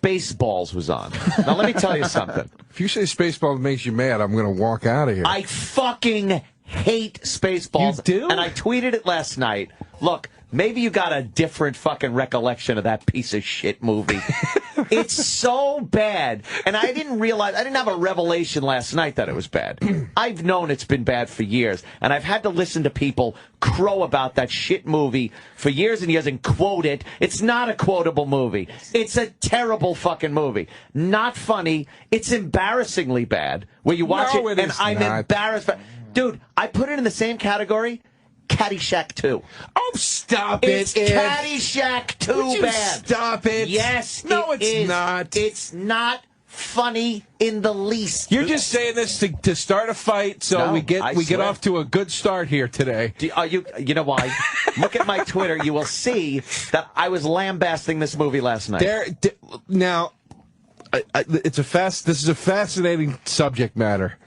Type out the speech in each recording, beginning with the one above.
Spaceballs was on. Now, let me tell you something. If you say Spaceballs makes you mad, I'm going to walk out of here. I fucking hate Spaceballs. You do? And I tweeted it last night. Look, maybe you got a different fucking recollection of that piece of shit movie. It's so bad. And I didn't have a revelation last night that it was bad. I've known it's been bad for years. And I've had to listen to people crow about that shit movie for years and years and quote it. It's not a quotable movie. It's a terrible fucking movie. Not funny. It's embarrassingly bad. Where you watch it and I'm embarrassed. Dude, I put it in the same category. Caddyshack 2. Oh, stop it. It's Caddyshack 2 Would you bad. Stop it. Yes, no, it it's is. not. It's not funny in the least. You're just saying this to start a fight, so we get off to a good start here today. You know why? Look at my Twitter. You will see that I was lambasting this movie last night. Now, this is a fascinating subject matter.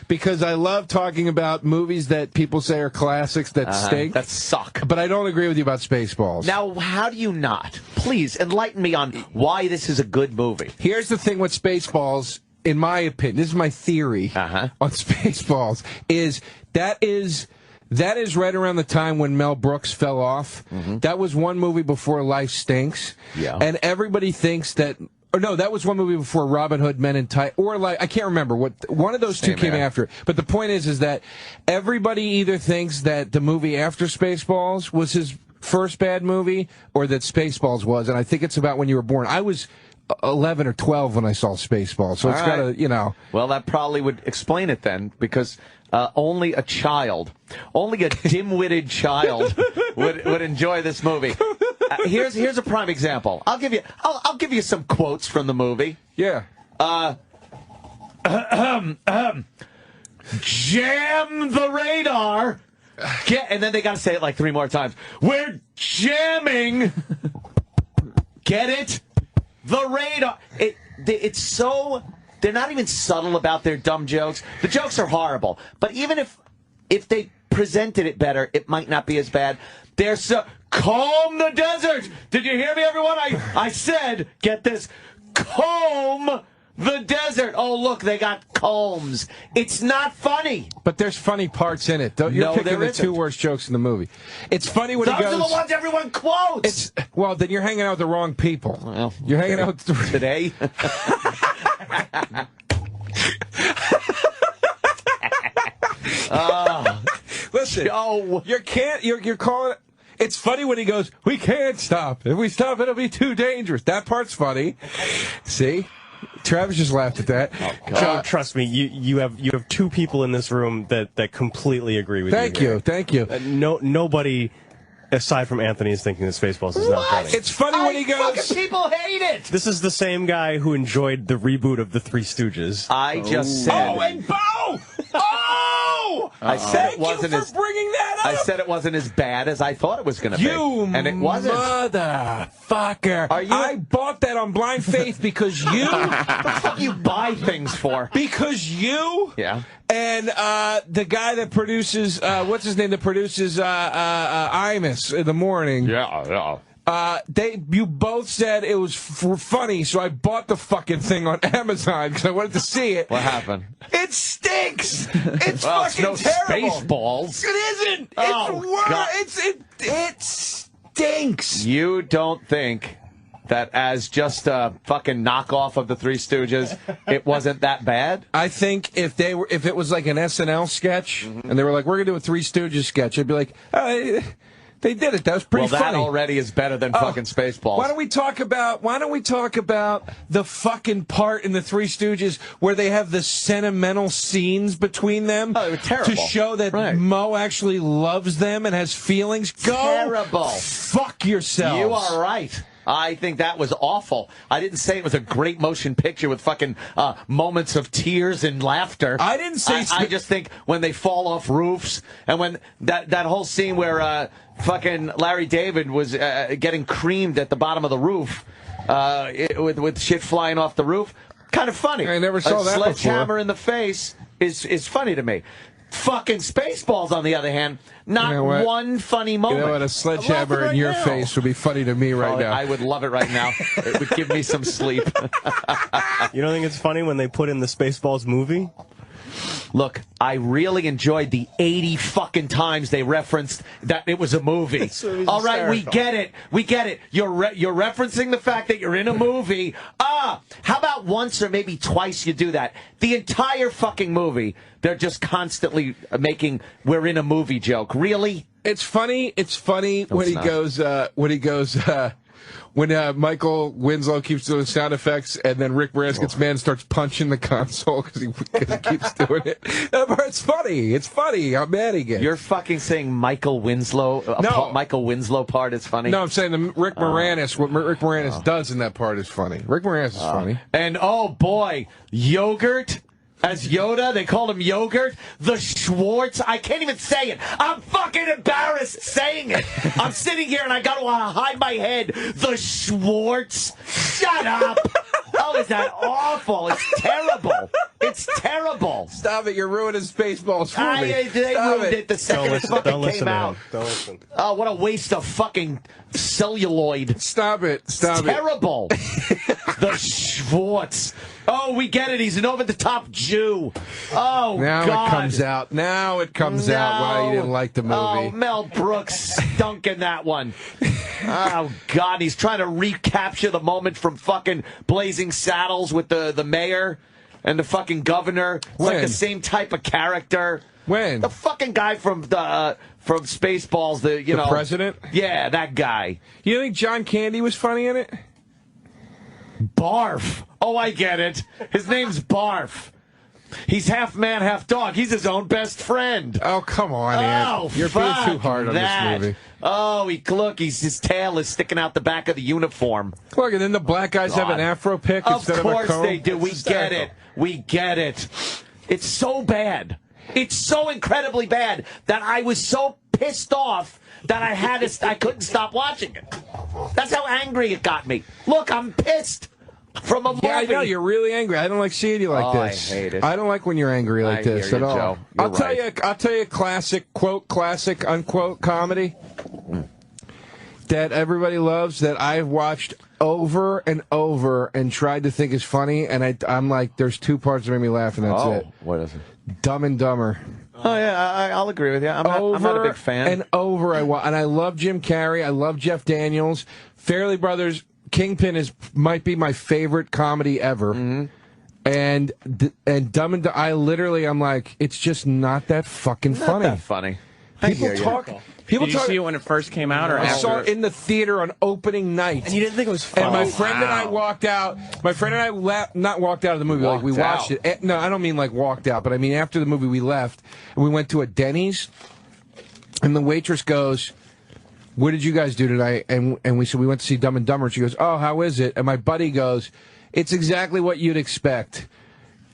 Because I love talking about movies that people say are classics that stink. That suck. But I don't agree with you about Spaceballs. Now, how do you not? Please, enlighten me on why this is a good movie. Here's the thing with Spaceballs, in my opinion, this is my theory on Spaceballs, is that is right around the time when Mel Brooks fell off. That was one movie before Life Stinks. Yeah. And everybody thinks that... Or no, that was one movie before Robin Hood Men in Tights. Or like, I can't remember what one of those two came after it. But the point is that everybody either thinks that the movie after Spaceballs was his first bad movie, or that Spaceballs was. And I think it's about when you were born. I was 11 or 12 when I saw Spaceballs, so it's got to, you know. Well, that probably would explain it then, because only a dim-witted child would enjoy this movie. Here's a prime example. I'll give you some quotes from the movie. Yeah. Jam the radar. And then they got to say it like 3 more times. We're jamming. Get it? The radar. It's so... They're not even subtle about their dumb jokes. The jokes are horrible. But even if they presented it better, it might not be as bad. They're so... Comb the desert! Did you hear me, everyone? I said, get this, comb the desert. Oh, look, they got combs. It's not funny. But there's funny parts in it. You're picking the 2 worst jokes in the movie. It's funny when he goes... Those are the ones everyone quotes! Well, then you're hanging out with the wrong people. Well, you're hanging out with... Today? Listen, you're calling it... It's funny when he goes, we can't stop. If we stop, it'll be too dangerous. That part's funny. See? Travis just laughed at that. Oh, Joe, trust me, you have 2 people in this room that completely agree with you. Thank you. Nobody, aside from Anthony, is thinking that Spaceballs is not funny. It's funny when he goes... Fucking people hate it! This is the same guy who enjoyed the reboot of The Three Stooges. I just said... Oh, and Bo! Oh! I said it wasn't as... bringing that up! I said it wasn't as bad as I thought it was going to be. And it wasn't. Motherfucker. I bought that on blind faith because you... What the fuck you buy things for? Because you... Yeah. And the guy that produces... what's his name? That produces Imus in the morning. Yeah. You both said it was funny, so I bought the fucking thing on Amazon because I wanted to see it. What happened? It stinks. It's fucking no terrible. Spaceballs. It isn't. Oh, it stinks. You don't think that as just a fucking knockoff of the Three Stooges, it wasn't that bad? I think if it was like an SNL sketch and they were like, we're gonna do a Three Stooges sketch, I'd be like, they did it. That was pretty funny. Well, that already is better than fucking Spaceballs. Why don't we talk about the fucking part in the Three Stooges where they have the sentimental scenes between them? Oh, they were terrible. To show that Mo actually loves them and has feelings. Terrible. Fuck yourselves. You are right. I think that was awful. I didn't say it was a great motion picture with fucking moments of tears and laughter. I didn't say... I just think when they fall off roofs and when that whole scene where fucking Larry David was getting creamed at the bottom of the roof with shit flying off the roof, kind of funny. I never saw that before. A sledgehammer in the face is funny to me. Fucking Spaceballs, on the other hand, not one funny moment. You know what? A sledgehammer in your face would be funny to me right now. I would love it right now. It would give me some sleep. You don't think it's funny when they put in the Spaceballs movie? Look, I really enjoyed the 80 fucking times they referenced that it was a movie. All right, we get it. We get it. You're referencing the fact that you're in a movie. How about once or maybe twice you do that? The entire fucking movie, they're just constantly making "we're in a movie" joke. Really? It's funny. It's funny when he goes. When Michael Winslow keeps doing sound effects, and then Rick Moranis' man starts punching the console because he keeps doing it. That part's funny. It's funny how mad he gets. You're fucking saying Michael Winslow? No. Michael Winslow part is funny? No, I'm saying the Rick Moranis, what Rick Moranis does in that part is funny. Rick Moranis is funny. And, oh, boy, Yogurt as Yoda. They called him Yogurt. The Schwartz. I can't even say it. I'm fucking embarrassed saying it. I'm sitting here and I got to hide my head. The Schwartz. Shut up. Oh, is that awful? It's terrible. It's terrible. Stop it. You're ruining Spaceballs for me. They ruined it the second it fucking came out. Don't listen. Oh, what a waste of fucking celluloid. Stop it. Stop it. Terrible. The Schwartz. Oh, we get it. He's an over-the-top Jew. Oh, now God. It comes out. Now it comes out why you didn't like the movie. Oh, Mel Brooks stunk in that one. Oh, God. He's trying to recapture the moment from fucking Blazing Saddles with the mayor and the fucking governor. It's like the same type of character. When? The fucking guy from Spaceballs, the president? Yeah, that guy. You think John Candy was funny in it? Barf. Oh, I get it. His name's Barf. He's half man, half dog. He's his own best friend. Oh, come on, Ant. You're being too hard on this movie. Oh, his tail is sticking out the back of the uniform. Look, and then the black guys have an afro pick instead of a comb. Of course they do. We get it. We get it. It's so bad. It's so incredibly bad that I was so pissed off that I couldn't stop watching it. That's how angry it got me. Look, I'm pissed. From a movie. Yeah, I know, you're really angry. I don't like seeing you like this. I hate it. I don't like when you're angry like this at all. Joe. I'll tell you classic, quote, classic, unquote, comedy that everybody loves that I've watched over and over and tried to think is funny, and I'm like, there's two parts that make me laugh, and that's it. What is it? Dumb and Dumber. Oh, yeah, I'll agree with you. I'm not a big fan. And I love Jim Carrey. I love Jeff Daniels. Fairly Brothers. Kingpin might be my favorite comedy ever, and Dumb and I'm like, it's just not that fucking funny. Not that funny. People talk. Did you see it when it first came out, or I after? saw it in the theater on opening night, And you didn't think it was funny? and my friend and I walked out. My friend and I not walked out of the movie. Like we watched it. No, I don't mean like walked out, but I mean after the movie we left and we went to a Denny's, and the waitress goes, "What did you guys do tonight?" And we said, we went to see Dumb and Dumber. She goes, "Oh, how is it?" And my buddy goes, "It's exactly what you'd expect.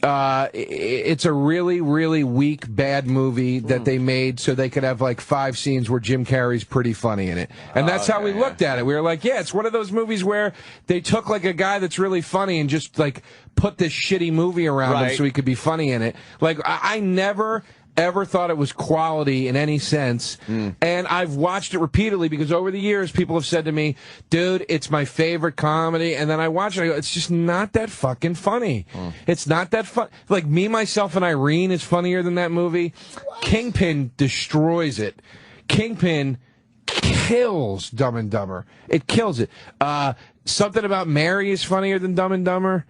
It's a really, really weak, bad movie that they made so they could have like 5 scenes where Jim Carrey's pretty funny in it." And that's how we looked at it. We were like, yeah, it's one of those movies where they took like a guy that's really funny and just like put this shitty movie around him so he could be funny in it. Like, I never ever thought it was quality in any sense, and I've watched it repeatedly because over the years people have said to me, "Dude, it's my favorite comedy," and then I watch it and I go, it's just not that fucking funny. It's not that fun. Like Me, Myself, and Irene is funnier than that movie. Kingpin destroys it. Kingpin kills Dumb and Dumber. It kills it. Something About Mary is funnier than Dumb and Dumber.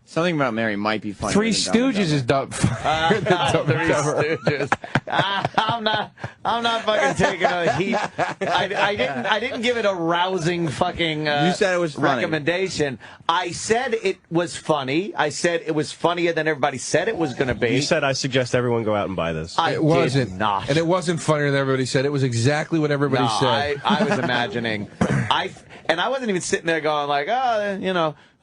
Something About Mary might be funny. Three Stooges is dumb. Three Stooges. I'm not fucking taking a heat. I didn't give it a rousing fucking you said it was funny. recommendation. I said it was funny. I said it was funnier than everybody said it was going to be. You said I suggest everyone go out and buy this. It wasn't. Not. And it wasn't funnier than everybody said. It was exactly what everybody said. I was imagining. And I wasn't even sitting there going like,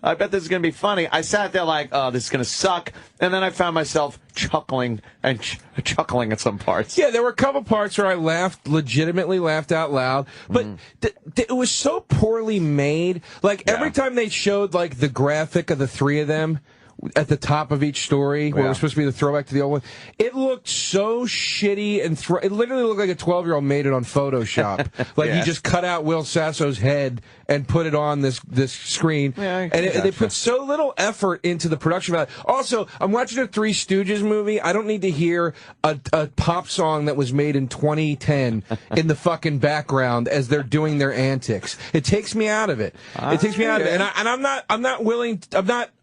I bet this is going to be funny. I sat there like, oh, this is going to suck. And then I found myself chuckling and chuckling at some parts. Yeah, there were a couple parts where I legitimately laughed out loud. But it was so poorly made. Like, every time they showed, like, the graphic of the three of them at the top of each story, where it was supposed to be the throwback to the old one. It looked so shitty, and it literally looked like a 12-year-old made it on Photoshop. Like he just cut out Will Sasso's head and put it on this screen. Yeah, they put so little effort into the production value. Also, I'm watching a Three Stooges movie. I don't need to hear a pop song that was made in 2010 in the fucking background as they're doing their antics. It takes me out of it. It takes me out of it, and I'm not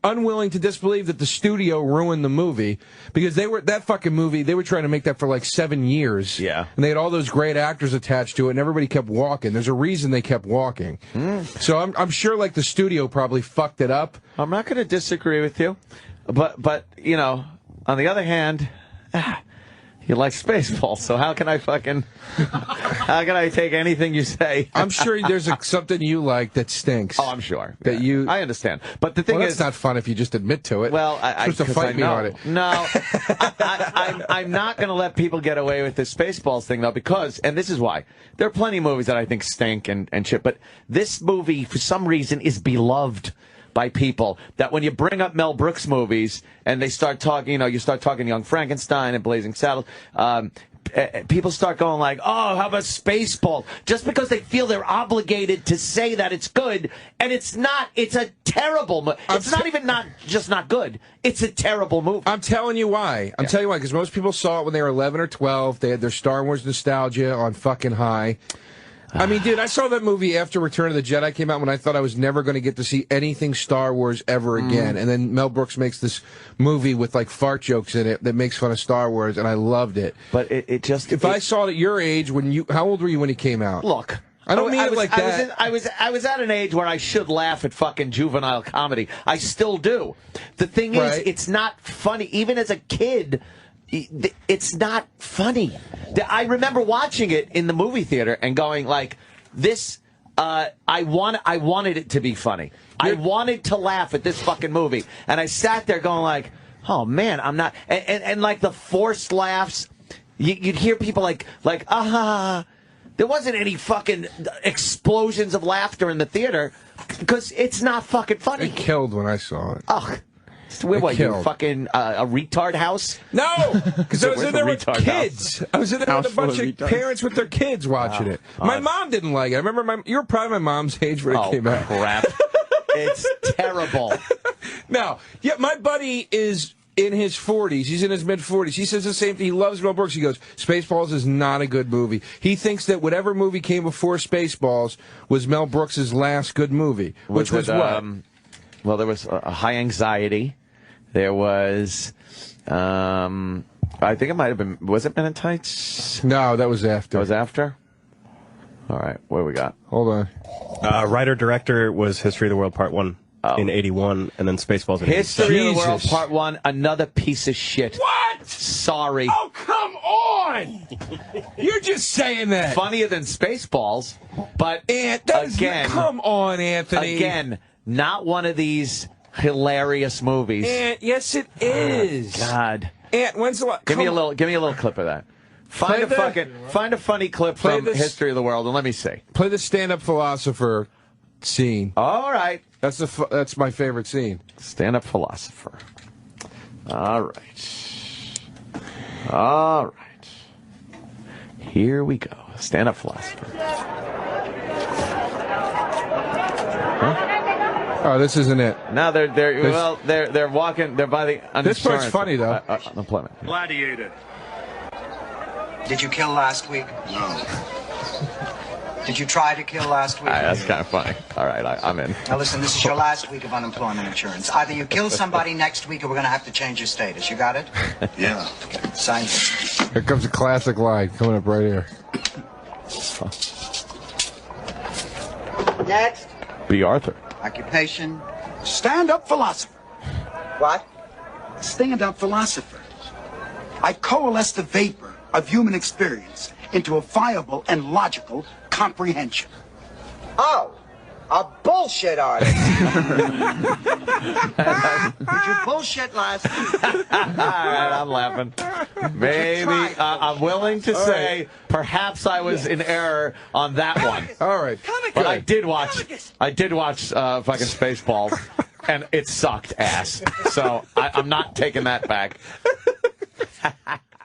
unwilling to disbelieve that the studio ruined the movie, because they were trying to make that for like 7 years. Yeah, and they had all those great actors attached to it, and everybody kept walking. There's a reason they kept walking. So I'm sure like the studio probably fucked it up. I'm not going to disagree with you, but you know, on the other hand, you like Spaceballs, so how can I take anything you say? I'm sure there's something you like that stinks. Oh, I'm sure. I understand. But the thing is, it's not fun if you just admit to it. Well, you're supposed to fight me on it. No, I'm not going to let people get away with this Spaceballs thing, though, because, and this is why, there are plenty of movies that I think stink and shit, but this movie, for some reason, is beloved by people, that when you bring up Mel Brooks movies and they start talking, you start talking Young Frankenstein and Blazing Saddles, people start going like, oh, how about Spaceballs? Just because they feel they're obligated to say that it's good, and it's not. It's a terrible movie. It's not even just not good. It's a terrible movie. I'm telling you why. I'm telling you why, because most people saw it when they were 11 or 12. They had their Star Wars nostalgia on fucking high. I mean, dude, I saw that movie after Return of the Jedi came out when I thought I was never going to get to see anything Star Wars ever again. And then Mel Brooks makes this movie with, like, fart jokes in it that makes fun of Star Wars, and I loved it. But it just... If I saw it at your age, how old were you when it came out? Look... I don't mean it like that. I was at an age where I should laugh at fucking juvenile comedy. I still do. The thing is, it's not funny. Even as a kid... It's not funny. I remember watching it in the movie theater and going like, "This." I wanted it to be funny. I wanted to laugh at this fucking movie, and I sat there going like, "Oh man, I'm not." And like the forced laughs, you'd hear people like ah. There wasn't any fucking explosions of laughter in the theater because it's not fucking funny. It killed when I saw it. Ugh. Where were you, fucking a retard house? No, because I was in there with kids. I was in there with a bunch of parents with their kids watching it. My mom didn't like it. I remember you were probably my mom's age when it came out. Crap. It's terrible. Now, my buddy is in his 40s. He's in his mid-40s. He says the same thing. He loves Mel Brooks. He goes, Spaceballs is not a good movie. He thinks that whatever movie came before Spaceballs was Mel Brooks' last good movie, which was what? Well, there was a High Anxiety. There was, I think it might have been, was it Men in Tights? No, that was after. That was after? All right, what do we got? Hold on. Writer-director was History of the World Part 1 in 81, and then Spaceballs in 86. History of the World Part 1, another piece of shit. What? Sorry. Oh, come on! You're just saying that. Funnier than Spaceballs, but again... Come on, Anthony. Again, not one of these... hilarious movies. Yes, it is. Oh, God. When's the last? Give me a little clip of that. Find a funny clip from History of the World, and let me see. Play the stand-up philosopher scene. All right. That's my favorite scene. Stand-up philosopher. All right. All right. Here we go. Stand-up philosopher. Oh, this isn't it. No, they're walking. They're by the uninsurance. This part's funny though. Unemployment. Gladiator. Did you kill last week? No. Did you try to kill last week? That's kind of funny. All right, I'm in. Now listen, this is your last week of unemployment insurance. Either you kill somebody next week, or we're going to have to change your status. You got it? Yeah. Okay. Sign. Here comes a classic line coming up right here. Next. B. Arthur. Occupation. Stand-up philosopher. What? Stand-up philosopher. I coalesce the vapor of human experience into a viable and logical comprehension. Oh, a bullshit artist. Did you bullshit last week? All right, I'm laughing. Maybe I'm willing to say perhaps I was in error on that one. All right, but I did watch fucking Spaceballs. and it sucked ass. So I'm not taking that back.